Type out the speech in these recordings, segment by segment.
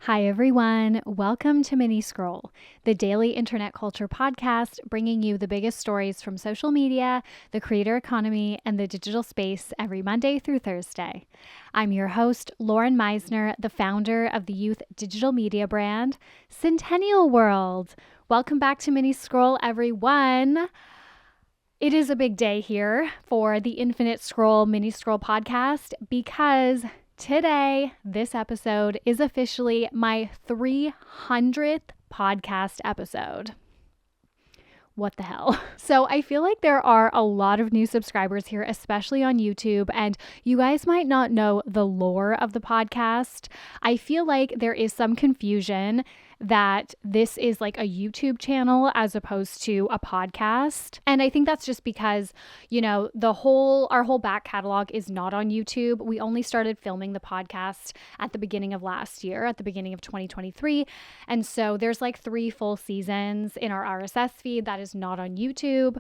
Hi, everyone. Welcome to Mini Scroll, the daily internet culture podcast bringing you the biggest stories from social media, the creator economy, and the digital space every Monday through Thursday. I'm your host, Lauren Meisner, the founder of the youth digital media brand, Centennial World. Welcome back to Mini Scroll, everyone. It is a big day here for the Infinite Scroll Mini Scroll podcast because today, this episode is officially my 300th podcast episode. What the hell? So I feel like there are a lot of new subscribers here, especially on YouTube, and you guys might not know the lore of the podcast. I feel like there is some confusion that this is like a YouTube channel as opposed to a podcast. And I think that's just because, our whole back catalog is not on YouTube. We only started filming the podcast at the beginning of last year, at the beginning of 2023. And so there's like 3 full seasons in our RSS feed that is not on YouTube.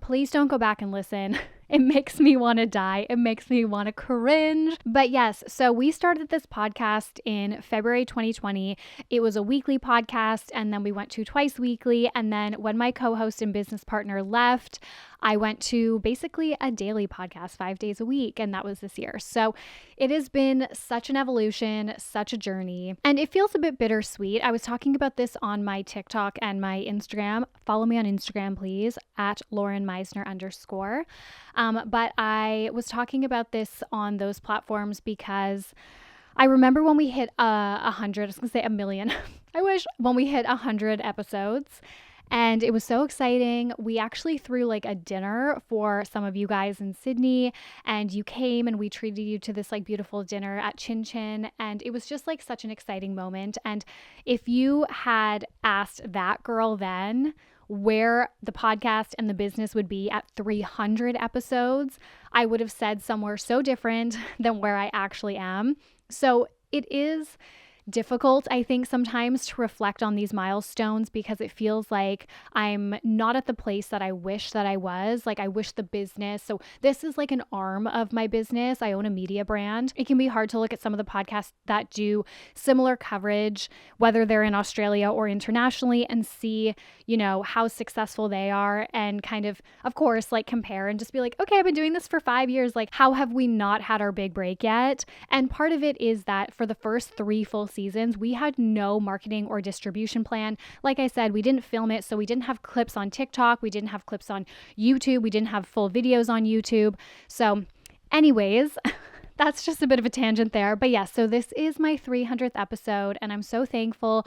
Please don't go back and listen. It makes me want to die. It makes me want to cringe. But yes, so we started this podcast in February 2020. It was a weekly podcast, and then we went to twice weekly. And then when my co-host and business partner left, I went to basically a daily podcast 5 days a week, and that was this year. So it has been such an evolution, such a journey, and it feels a bit bittersweet. I was talking about this on my TikTok and my Instagram. Follow me on Instagram, please, at Lauren Meisner _. But I was talking about this on those platforms because I remember when we hit 100, I was going to say a million. I wish when we hit 100 episodes. And it was so exciting. We actually threw like a dinner for some of you guys in Sydney, and you came and we treated you to this like beautiful dinner at Chin Chin. And it was just like such an exciting moment. And if you had asked that girl then where the podcast and the business would be at 300 episodes, I would have said somewhere so different than where I actually am. So it is difficult, I think, sometimes to reflect on these milestones because it feels like I'm not at the place that I wish that I was. Like I wish the business, so this is like an arm of my business. I own a media brand. It can be hard to look at some of the podcasts that do similar coverage, whether they're in Australia or internationally, and see, how successful they are and kind of course, like compare and just be like, okay, I've been doing this for 5 years. Like, how have we not had our big break yet? And part of it is that for the first 3 full seasons, we had no marketing or distribution plan. Like I said, we didn't film it, so we didn't have clips on TikTok, we didn't have clips on YouTube, we didn't have full videos on YouTube. So anyways, that's just a bit of a tangent there. But yeah, so this is my 300th episode, and I'm so thankful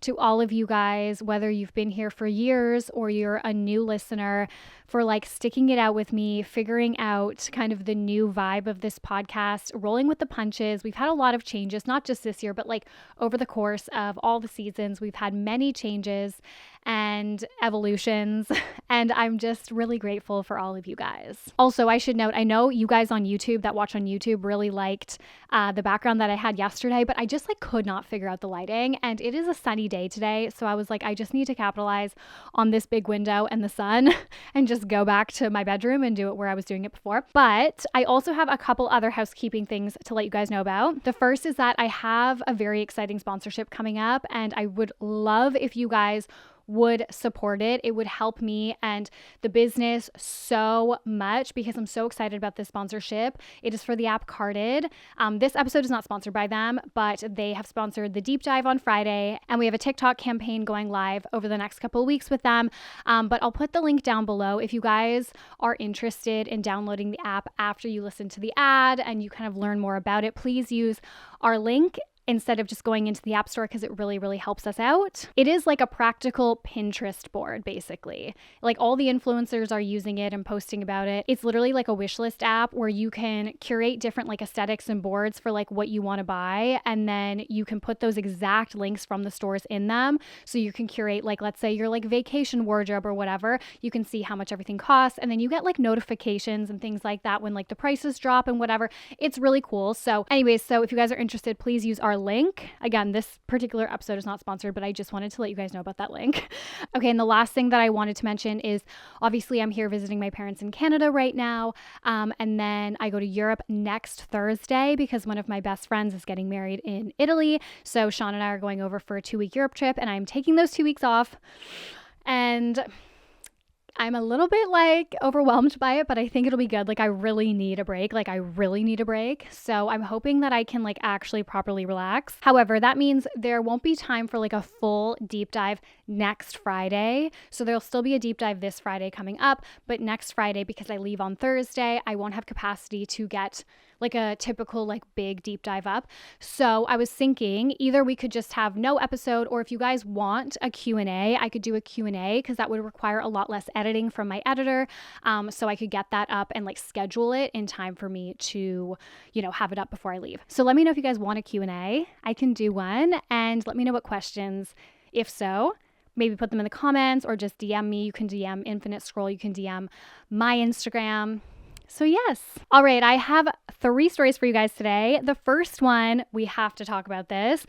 to all of you guys, whether you've been here for years or you're a new listener, for like sticking it out with me, figuring out kind of the new vibe of this podcast, rolling with the punches. We've had a lot of changes, not just this year, but like over the course of all the seasons, we've had many changes and evolutions, and I'm just really grateful for all of you guys. Also, I should note, I know you guys on YouTube that watch on YouTube really liked the background that I had yesterday, but I just like could not figure out the lighting, and it is a sunny day today, so I was like, I just need to capitalize on this big window and the sun and just go back to my bedroom and do it where I was doing it before. But I also have a couple other housekeeping things to let you guys know about. The first is that I have a very exciting sponsorship coming up, and I would love if you guys would support it. It would help me and the business so much because I'm so excited about this sponsorship. It is for the app Carded. This episode is not sponsored by them, but they have sponsored the deep dive on Friday, and we have a TikTok campaign going live over the next couple of weeks with them. But I'll put the link down below if you guys are interested in downloading the app after you listen to the ad and you kind of learn more about it. Please use our link instead of just going into the App Store because it really, really helps us out. It is like a practical Pinterest board, basically. Like all the influencers are using it and posting about it. It's literally like a wish list app where you can curate different like aesthetics and boards for like what you want to buy. And then you can put those exact links from the stores in them. So you can curate like, let's say your like vacation wardrobe or whatever. You can see how much everything costs. And then you get like notifications and things like that when like the prices drop and whatever. It's really cool. So anyways, so if you guys are interested, please use our our link. Again, this particular episode is not sponsored, but I just wanted to let you guys know about that link. Okay, and the last thing that I wanted to mention is obviously I'm here visiting my parents in Canada right now. And then I go to Europe next Thursday because one of my best friends is getting married in Italy. So Sean and I are going over for a 2-week Europe trip, and I'm taking those 2 weeks off. And I'm a little bit like overwhelmed by it, but I think it'll be good. Like I really need a break. So I'm hoping that I can like actually properly relax. However, that means there won't be time for like a full deep dive next Friday. So there'll still be a deep dive this Friday coming up, but next Friday, because I leave on Thursday, I won't have capacity to get like a typical like big deep dive up. So I was thinking either we could just have no episode, or if you guys want a Q&A, I could do a Q&A because that would require a lot less editing from my editor. So I could get that up and like schedule it in time for me to, have it up before I leave. So let me know if you guys want a Q&A. I can do one, and let me know what questions. If so, maybe put them in the comments or just DM me. You can DM Infinite Scroll. You can DM my Instagram. So yes. All right, I have 3 stories for you guys today. The first one, we have to talk about this.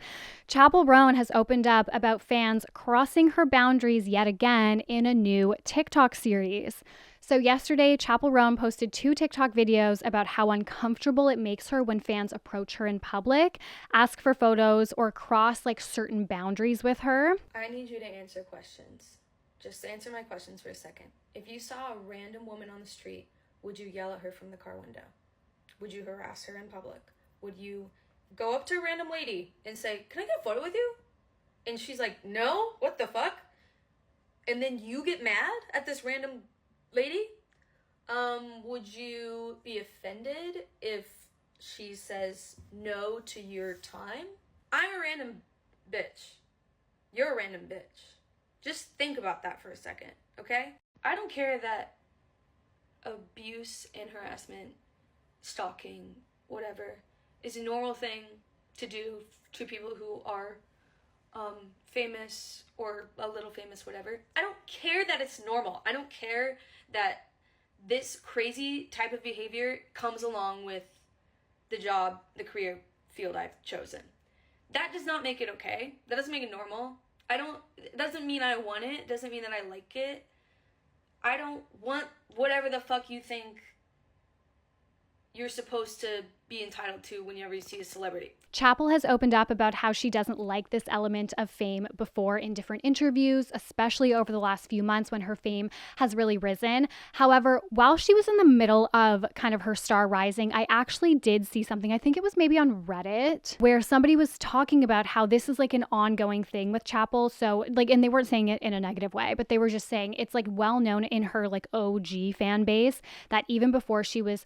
Chappell Roan has opened up about fans crossing her boundaries yet again in a new TikTok series. So yesterday, Chappell Roan posted 2 TikTok videos about how uncomfortable it makes her when fans approach her in public, ask for photos, or cross like certain boundaries with her. I need you to answer questions. Just answer my questions for a second. If you saw a random woman on the street, would you yell at her from the car window? Would you harass her in public? Would you go up to a random lady and say, "Can I get a photo with you?" And she's like, "No, what the fuck?" And then you get mad at this random lady? Would you be offended if she says no to your time? I'm a random bitch. You're a random bitch. Just think about that for a second, okay? I don't care that abuse and harassment, stalking, whatever, is a normal thing to do to people who are famous or a little famous, whatever. I don't care that it's normal. I don't care that this crazy type of behavior comes along with the job, the career field I've chosen. That does not make it okay. That doesn't make it normal. It doesn't mean I want it. It doesn't mean that I like it. I don't want whatever the fuck you think you're supposed to be entitled to whenever you see a celebrity. Chappell has opened up about how she doesn't like this element of fame before in different interviews, especially over the last few months when her fame has really risen. However, while she was in the middle of kind of her star rising, I actually did see something, I think it was maybe on Reddit, where somebody was talking about how this is like an ongoing thing with Chappell. So like, and they weren't saying it in a negative way, but they were just saying it's like well known in her like OG fan base that even before she was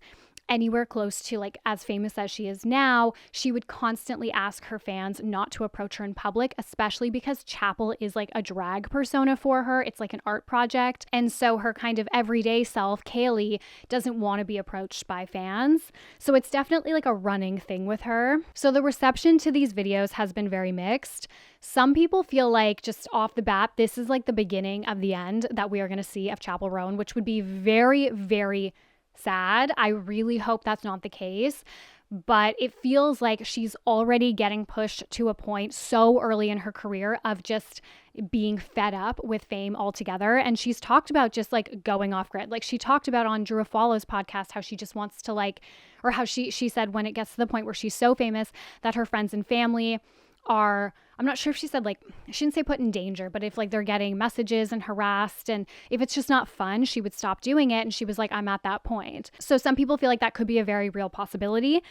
anywhere close to like as famous as she is now, she would constantly ask her fans not to approach her in public, especially because Chappell is like a drag persona for her. It's like an art project. And so her kind of everyday self, Kaylee, doesn't want to be approached by fans. So it's definitely like a running thing with her. So the reception to these videos has been very mixed. Some people feel like just off the bat, this is like the beginning of the end that we are going to see of Chappell Roan, which would be very, very sad. I really hope that's not the case, but it feels like she's already getting pushed to a point so early in her career of just being fed up with fame altogether. And she's talked about just like going off grid. Like she talked about on Drew Afalo's podcast how she just wants to like, or how she said when it gets to the point where she's so famous that her friends and family are, I'm not sure if she said like, I shouldn't say put in danger, but if like they're getting messages and harassed and if it's just not fun, she would stop doing it. And she was like, I'm at that point. So some people feel like that could be a very real possibility.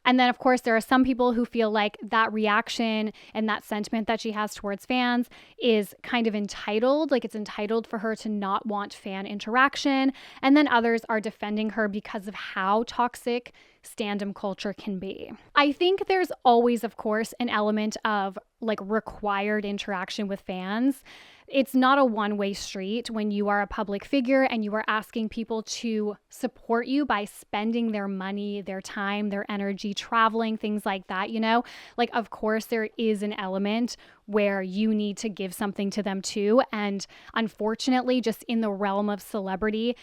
And then of course, there are some people who feel like that reaction and that sentiment that she has towards fans is kind of entitled, like it's entitled for her to not want fan interaction. And then others are defending her because of how toxic stand-up culture can be. I think there's always, of course, an element of like required interaction with fans. It's not a one-way street when you are a public figure and you are asking people to support you by spending their money, their time, their energy, traveling, things like that, you know? Like, of course, there is an element where you need to give something to them too. And unfortunately, just in the realm of celebrity,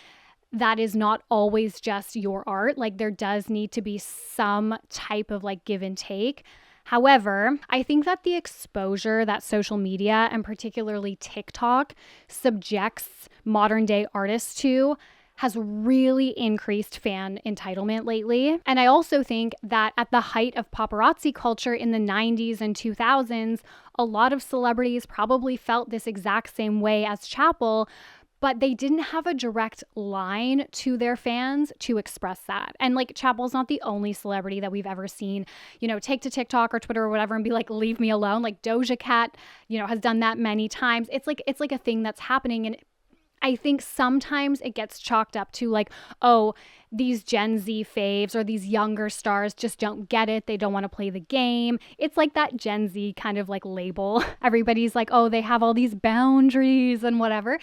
that is not always just your art. Like there does need to be some type of like give and take. However, I think that the exposure that social media and particularly TikTok subjects modern day artists to has really increased fan entitlement lately. And I also think that at the height of paparazzi culture in the 90s and 2000s, a lot of celebrities probably felt this exact same way as Chappell, but they didn't have a direct line to their fans to express that. And like Chappell's not the only celebrity that we've ever seen, take to TikTok or Twitter or whatever and be like, leave me alone. Like Doja Cat, has done that many times. It's like a thing that's happening. And I think sometimes it gets chalked up to like, oh, these Gen Z faves or these younger stars just don't get it. They don't want to play the game. It's like that Gen Z kind of like label. Everybody's like, oh, they have all these boundaries and whatever.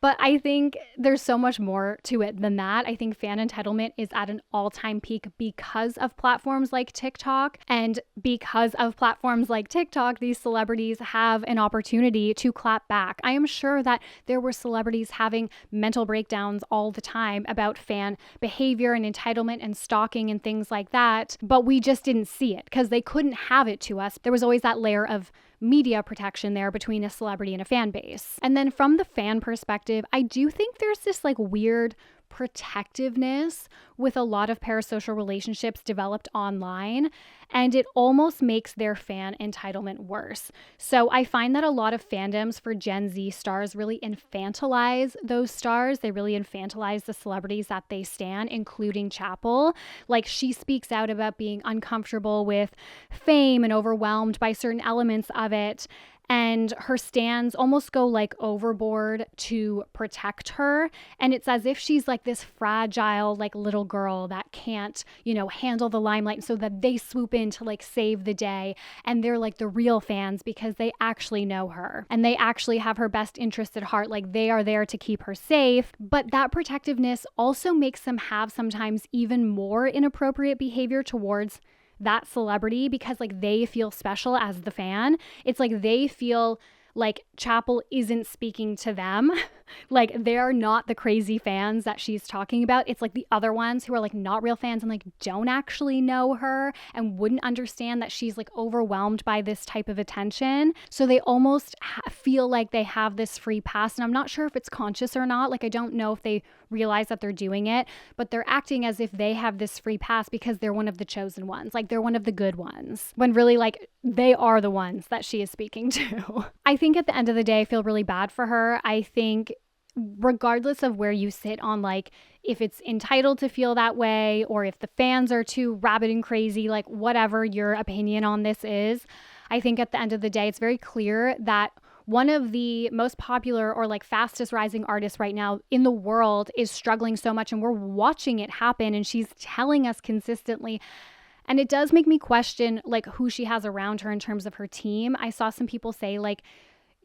But I think there's so much more to it than that. I think fan entitlement is at an all-time peak because of platforms like TikTok. And because of platforms like TikTok, these celebrities have an opportunity to clap back. I am sure that there were celebrities having mental breakdowns all the time about fan behavior and entitlement and stalking and things like that. But we just didn't see it because they couldn't have it to us. There was always that layer of media protection there between a celebrity and a fan base. And then from the fan perspective, I do think there's this like weird protectiveness with a lot of parasocial relationships developed online, and it almost makes their fan entitlement worse. So I find that a lot of fandoms for Gen Z stars really infantilize those stars. They really infantilize the celebrities that they stan, including Chappell. Like she speaks out about being uncomfortable with fame and overwhelmed by certain elements of it. And her stans almost go like overboard to protect her. And it's as if she's like this fragile, like little girl that can't, handle the limelight. So that they swoop in to like save the day. And they're like the real fans because they actually know her and they actually have her best interest at heart. Like they are there to keep her safe. But that protectiveness also makes them have sometimes even more inappropriate behavior towards that celebrity because like they feel special as the fan. It's like they feel like Chappell isn't speaking to them. Like they're not the crazy fans that she's talking about. It's like the other ones who are like not real fans and like don't actually know her and wouldn't understand that she's like overwhelmed by this type of attention. So they almost feel like they have this free pass. And I'm not sure if it's conscious or not. Like I don't know if they realize that they're doing it, but they're acting as if they have this free pass because they're one of the chosen ones. Like they're one of the good ones when really like they are the ones that she is speaking to. I think at the end of the day, I feel really bad for her. I think regardless of where you sit on like if it's entitled to feel that way or if the fans are too rabid and crazy, like whatever your opinion on this is, I think at the end of the day, it's very clear that one of the most popular or like fastest rising artists right now in the world is struggling so much and we're watching it happen and she's telling us consistently. And it does make me question like who she has around her in terms of her team. I saw some people say like,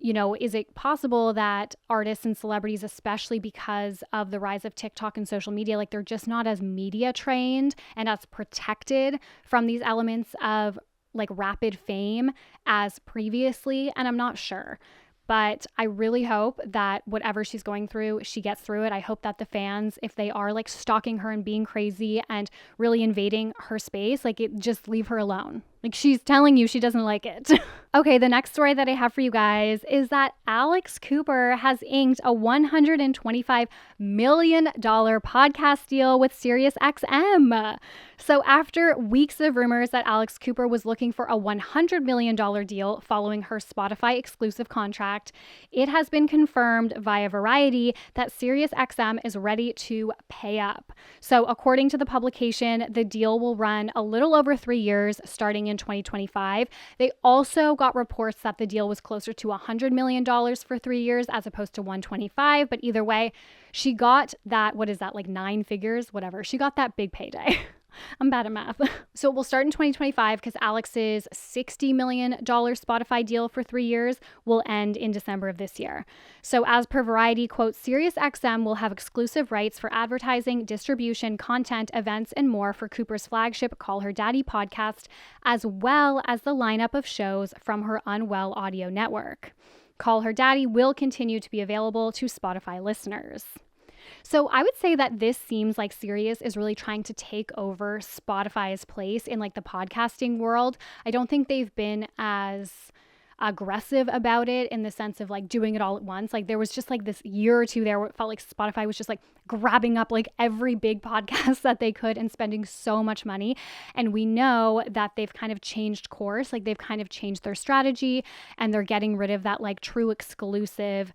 is it possible that artists and celebrities, especially because of the rise of TikTok and social media, like they're just not as media trained and as protected from these elements of like rapid fame as previously? And I'm not sure. But I really hope that whatever she's going through, she gets through it. I hope that the fans, if they are like stalking her and being crazy and really invading her space, like just leave her alone. Like she's telling you she doesn't like it. Okay, the next story that I have for you guys is that Alex Cooper has inked a $125 million podcast deal with SiriusXM. So after weeks of rumors that Alex Cooper was looking for a $100 million deal following her Spotify exclusive contract, it has been confirmed via Variety that SiriusXM is ready to pay up. So according to the publication, the deal will run a little over 3 years, starting in 2025. They also got reports that the deal was closer to $100 million for 3 years as opposed to 125. But either way, she got that, what is that, like 9 figures, whatever. She got that big payday. I'm bad at math. So it will start in 2025 because Alex's $60 million Spotify deal for 3 years will end in December of this year. So as per Variety, quote, SiriusXM will have exclusive rights for advertising, distribution, content, events, and more for Cooper's flagship Call Her Daddy podcast, as well as the lineup of shows from her Unwell audio network. Call Her Daddy will continue to be available to Spotify listeners. So I would say that this seems like Sirius is really trying to take over Spotify's place in like the podcasting world. I don't think they've been as aggressive about it in the sense of like doing it all at once. Like there was just like this year or two there where it felt like Spotify was just like grabbing up like every big podcast that they could and spending so much money. And we know that they've kind of changed course, like they've kind of changed their strategy and they're getting rid of that like true exclusive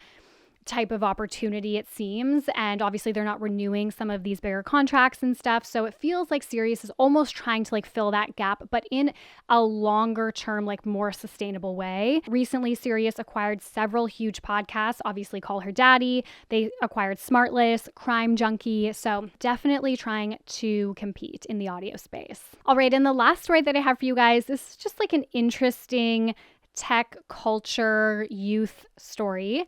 type of opportunity, it seems. And obviously they're not renewing some of these bigger contracts and stuff. So it feels like Sirius is almost trying to like fill that gap, but in a longer term, like more sustainable way. Recently, Sirius acquired several huge podcasts, obviously Call Her Daddy. They acquired Smartless, Crime Junkie. So definitely trying to compete in the audio space. All right. And the last story that I have for you guys, this is just like an interesting tech culture youth story.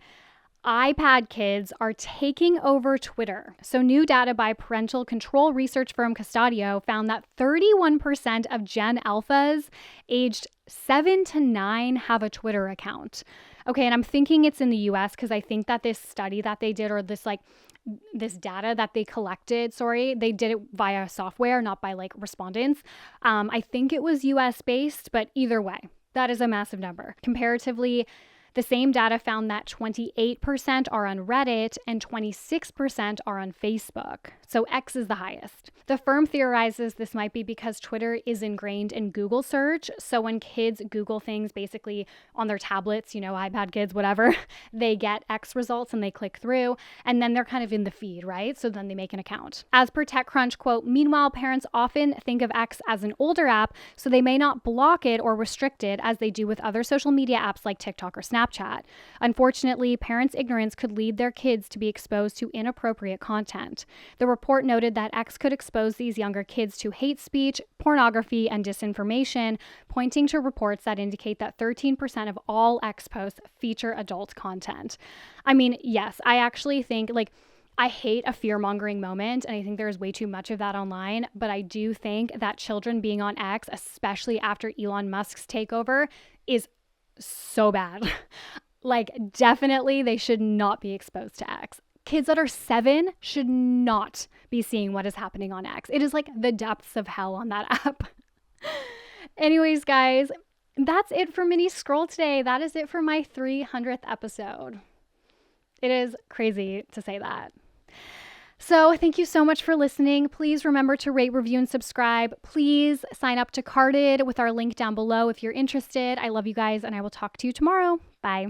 iPad kids are taking over Twitter. So new data by parental control research firm Custodio found that 31% of Gen Alphas aged 7 to 9 have a Twitter account. Okay, and I'm thinking it's in the US because I think that this study that they did, or this data that they collected, they did it via software, not by like respondents. I think it was US based, but either way, that is a massive number. Comparatively, the same data found that 28% are on Reddit and 26% are on Facebook. So X is the highest. The firm theorizes this might be because Twitter is ingrained in Google search. So when kids Google things basically on their tablets, iPad kids, whatever, they get X results and they click through and then they're kind of in the feed, right? So then they make an account. As per TechCrunch, quote, meanwhile, parents often think of X as an older app, so they may not block it or restrict it as they do with other social media apps like TikTok or Snapchat. Unfortunately, parents' ignorance could lead their kids to be exposed to inappropriate content. The report noted that X could expose these younger kids to hate speech, pornography, and disinformation, pointing to reports that indicate that 13% of all X posts feature adult content. I mean, yes, I actually think I hate a fear-mongering moment, and I think there's way too much of that online, but I do think that children being on X, especially after Elon Musk's takeover, is so bad. Definitely they should not be exposed to X. Kids that are 7 should not be seeing what is happening on X. It is like the depths of hell on that app. Anyways, guys, that's it for Mini Scroll today. That is it for my 300th episode. It is crazy to say that. So thank you so much for listening. Please remember to rate, review, and subscribe. Please sign up to Carded with our link down below if you're interested. I love you guys, and I will talk to you tomorrow. Bye.